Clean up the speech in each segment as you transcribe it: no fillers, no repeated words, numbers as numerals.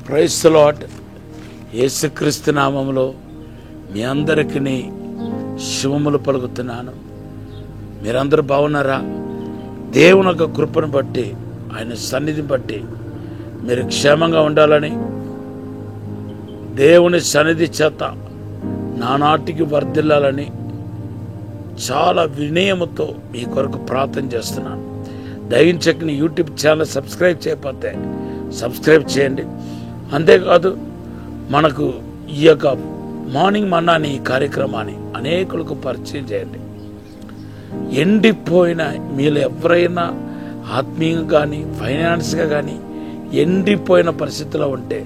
Praise the lord. యేసుక్రీస్తు నామములో మీ అందరికీ శుభములు పలుకుతున్నాను. మీరందరూ బాగున్నారా? దేవుని యొక్క కృపను బట్టి, ఆయన సన్నిధిని బట్టి మీరు క్షేమంగా ఉండాలని, దేవుని సన్నిధి చేత నానాటికి వర్ధిల్లాలని చాలా వినయముతో మీ కొరకు ప్రార్థన చేస్తున్నాను. దయించకని యూట్యూబ్ ఛానల్ సబ్స్క్రైబ్ చేయకపోతే సబ్స్క్రైబ్ చేయండి. అంతేకాదు, మనకు ఈ యొక్క మార్నింగ్ మన్నా అనే ఈ కార్యక్రమాన్ని అనేకులకు పరిచయం చేయండి. ఎండిపోయిన మీలో ఎవరైనా ఆత్మీయంగా కానీ ఫైనాన్స్గా కానీ ఎండిపోయిన పరిస్థితిలో ఉంటే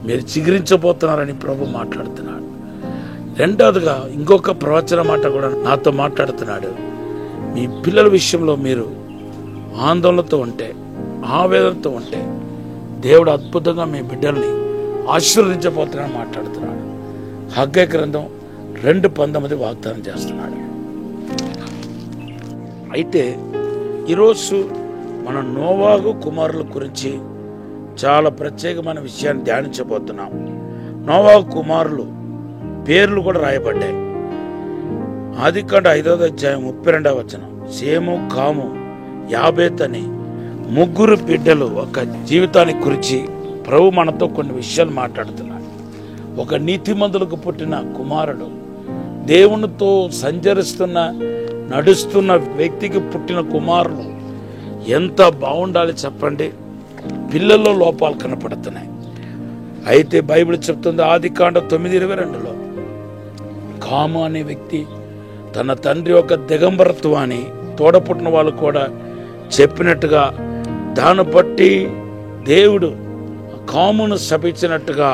మీరు చిగురించబోతున్నారని ప్రభు మాట్లాడుతున్నాడు. రెండవదిగా ఇంకొక ప్రవచన మాట కూడా నాతో మాట్లాడుతున్నాడు. మీ పిల్లల విషయంలో మీరు ఆందోళనతో ఉంటే, ఆవేదనతో ఉంటే దేవుడు అద్భుతంగా మీ బిడ్డల్ని ఆశీర్వదించబోతున్నాడని మాట్లాడుతున్నాడు. హగ్గై గ్రంథం 2:19 వాగ్దానం చేస్తున్నాడు. అయితే ఈరోజు మన నోవాహు కుమారుల గురించి చాలా ప్రత్యేకమైన విషయాన్ని ధ్యానించబోతున్నాం. నోవాహు కుమారులు పేర్లు కూడా రాయబడ్డాయి. ఆదికాండ 5వ అధ్యాయం 32వ వచనం. షేము, కాము, యాబేత్ అని 3 బిడ్డలు ఒక జీవితాన్ని గురించి ప్రభు మనతో కొన్ని విషయాలు మాట్లాడుతున్నాడు. ఒక నీతిమంతులకు పుట్టిన కుమారుడు, దేవునితో సంచరిస్తున్న నడుస్తున్న వ్యక్తికి పుట్టిన కుమారులు ఎంత బాగుండాలి చెప్పండి. పిల్లల్లో లోపాలు కనపడుతున్నాయి. అయితే బైబిల్ చెప్తుంది ఆదికాండ 9:22లో కాము అనే వ్యక్తి తన తండ్రి యొక్క దిగంబరత్వాన్ని తోడపుట్టిన వాళ్ళు కూడా చెప్పినట్టుగా దాన్ని బట్టి దేవుడు కామును శపించినట్టుగా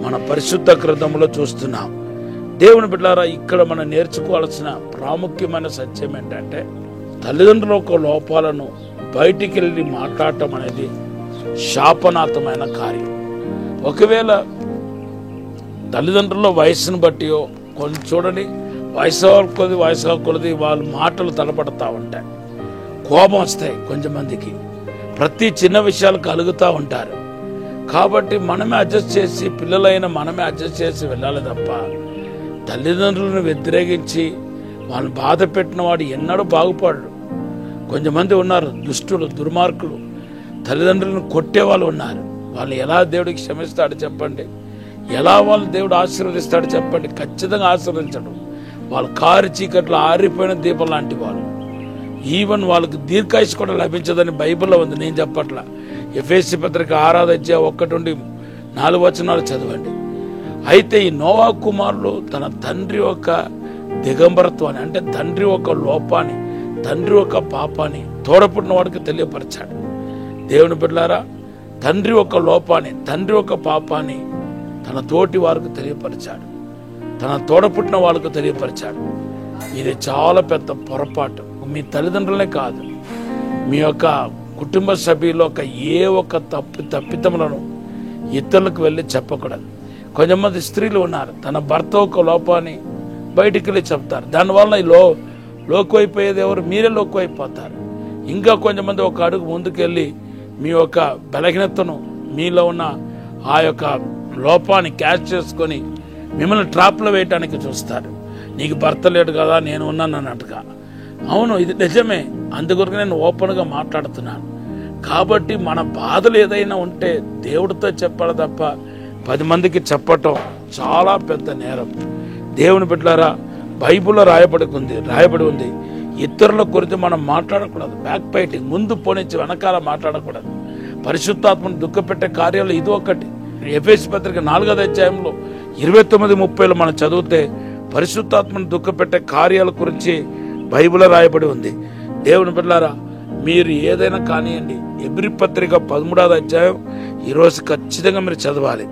మన పరిశుద్ధ గ్రంథంలో చూస్తున్నాం. దేవుని బిడ్డలారా, ఇక్కడ మనం నేర్చుకోవాల్సిన ప్రాముఖ్యమైన సత్యం ఏంటంటే, తల్లిదండ్రుల యొక్క లోపాలను బయటికి వెళ్ళి మాట్లాడటం అనేది శాపనార్థమైన కార్యం. ఒకవేళ తల్లిదండ్రుల వయసును బట్టియో కొన్ని చూడండి, వయసు కొలది వాళ్ళ మాటలు తలపడతా ఉంటాయి, కోపం వస్తాయి కొంతమందికి, ప్రతి చిన్న విషయాలు కలుగుతూ ఉంటారు. కాబట్టి మనమే అడ్జస్ట్ చేసి, పిల్లలైన మనమే అడ్జస్ట్ చేసి వెళ్ళాలి తప్ప తల్లిదండ్రులను వ్యతిరేకించి వాళ్ళని బాధ పెట్టిన వాడు ఎన్నడూ బాగుపడడు. కొంతమంది ఉన్నారు దుష్టులు, దుర్మార్గులు, తల్లిదండ్రులను కొట్టే వాళ్ళు ఉన్నారు. వాళ్ళు ఎలా దేవుడికి క్షమిస్తాడు చెప్పండి? ఎలా వాళ్ళు దేవుడు ఆశీర్వదిస్తాడు చెప్పండి? ఖచ్చితంగా ఆశీర్వదించడు. వాళ్ళు కారు చీకట్లో ఆరిపోయిన దీపం లాంటి వాళ్ళు. ఈవెన్ వాళ్ళకి దీర్ఘాయుష్ కూడా లభించదని బైబిల్లో ఉంది, నేను చెప్పట్లా. ఎఫెసీ పత్రిక 6వ అధ్యాయం 1-4 వచనాలు చదవండి. అయితే ఈ నోవాహు కుమారులు తన తండ్రి యొక్క దిగంబరత్వాన్ని, అంటే తండ్రి యొక్క లోపాన్ని, తండ్రి యొక్క పాపాన్ని తోడపుట్టిన వాడికి తెలియపరిచాడు. దేవుని బిడ్డలారా, తండ్రి యొక్క లోపాన్ని, తండ్రి యొక్క పాపాన్ని తన తోటి వారికి తెలియపరిచాడు, తన తోడపుట్టిన వాళ్ళకు తెలియపరిచాడు. ఇది చాలా పెద్ద పొరపాటు. మీ తల్లిదండ్రులనే కాదు, మీ యొక్క కుటుంబ సభ్యుల యొక్క ఏ ఒక్క తప్పిదములను ఇతరులకు వెళ్ళి చెప్పకూడదు. కొంతమంది స్త్రీలు ఉన్నారు, తన భర్త ఒక లోపాన్ని బయటికి వెళ్ళి చెప్తారు. దానివల్ల లోకువైపోయేది ఎవరు? మీరే లోకువైపోతారు. ఇంకా కొంతమంది ఒక అడుగు ముందుకెళ్ళి మీ యొక్క బలహీనతను, మీలో ఉన్న ఆ యొక్క లోపాన్ని క్యాచ్ చేసుకొని మిమ్మల్ని ట్రాప్లో వేయటానికి చూస్తారు. నీకు భర్త లేడు కదా, నేను ఉన్నాను అన్నట్టుగా. అవును, ఇది నిజమే. అందుకొరకు నేను ఓపెన్గా మాట్లాడుతున్నాను. కాబట్టి మన బాధలు ఏదైనా ఉంటే దేవుడితో చెప్పాలి తప్ప 10 మందికి చెప్పటం చాలా పెద్ద నేరం. దేవుని బిడ్డలారా, బైబిల్లో రాయబడి ఉంది ఇతరుల గురించి మనం మాట్లాడకూడదు. బ్యాక్ ఫైటింగ్, ముందు పోనించి వెనకాల మాట్లాడకూడదు. పరిశుద్ధాత్మను దుఃఖపెట్టే కార్యాలు ఇది ఒకటి. ఎఫెసీ పత్రిక 4వ అధ్యాయంలో 29-30లో మనం చదివితే పరిశుద్ధాత్మను దుఃఖపెట్టే కార్యాల గురించి బైబిల్లో రాయబడి ఉంది. దేవుని బిడ్డలారా, మీరు ఏదైనా కానివ్వండి, ఎబ్రీ పత్రిక 13వ అధ్యాయం ఈరోజు ఖచ్చితంగా మీరు చదవాలి.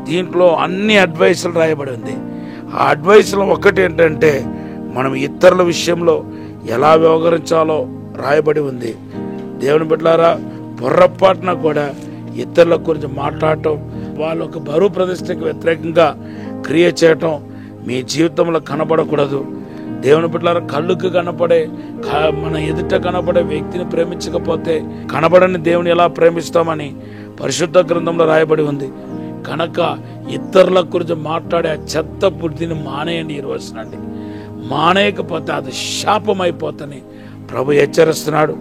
దీంట్లో అన్ని అడ్వైసులు రాయబడి ఉంది. ఆ అడ్వైసులో ఒకటి ఏంటంటే, మనం ఇతరుల విషయంలో ఎలా వ్యవహరించాలో రాయబడి ఉంది. దేవుని బిడ్డలారా, పొర్రపాటున కూడా ఇతరుల గురించి మాట్లాడటం, వాళ్ళ ఒక బరువు ప్రతిష్టకు వ్యతిరేకంగా క్రియ చేయటం మీ జీవితంలో కనబడకూడదు. దేవుని బిడ్డలారా, కళ్ళుకు కనపడే మన ఎదుట కనబడే వ్యక్తిని ప్రేమించకపోతే కనబడని దేవుని ఎలా ప్రేమిస్తామని పరిశుద్ధ గ్రంథంలో రాయబడి ఉంది కనుక ఇతరుల గురించి మాట్లాడే ఆ చెత్త బుద్ధిని మానేయండి ఈ రోజునండి. మానేయకపోతే అది శాపమైపోతని ప్రభు హెచ్చరిస్తున్నాడు.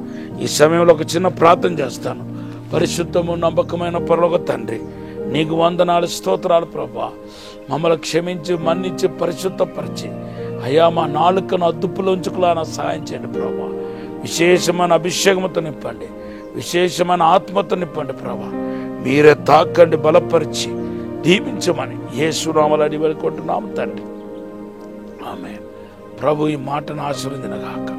ఈ సమయంలో ఒక చిన్న ప్రార్థన చేస్తాను. పరిశుద్ధము నమ్మకమైన పరలోక తండ్రి, నీకు వందనాలు, స్తోత్రాలు ప్రభా. మమ్మల్ని క్షమించి మన్నించి పరిశుద్ధపరిచి అయ్యా మా నాలుకను అదుపులో ఉంచుకులా సహాయం చేయండి ప్రభా. విశేషమైన అభిషేకంతో నింపండి, విశేషమైన ఆత్మతో నింపండి ప్రభా. మీరే తాకండి, బలపరిచి దీవించమని యేసునామములో అడిగి వేడుకుంటున్నాము తండ్రి. ఆమేన్. ప్రభు ఈ మాటను ఆశీర్వదించుగాక.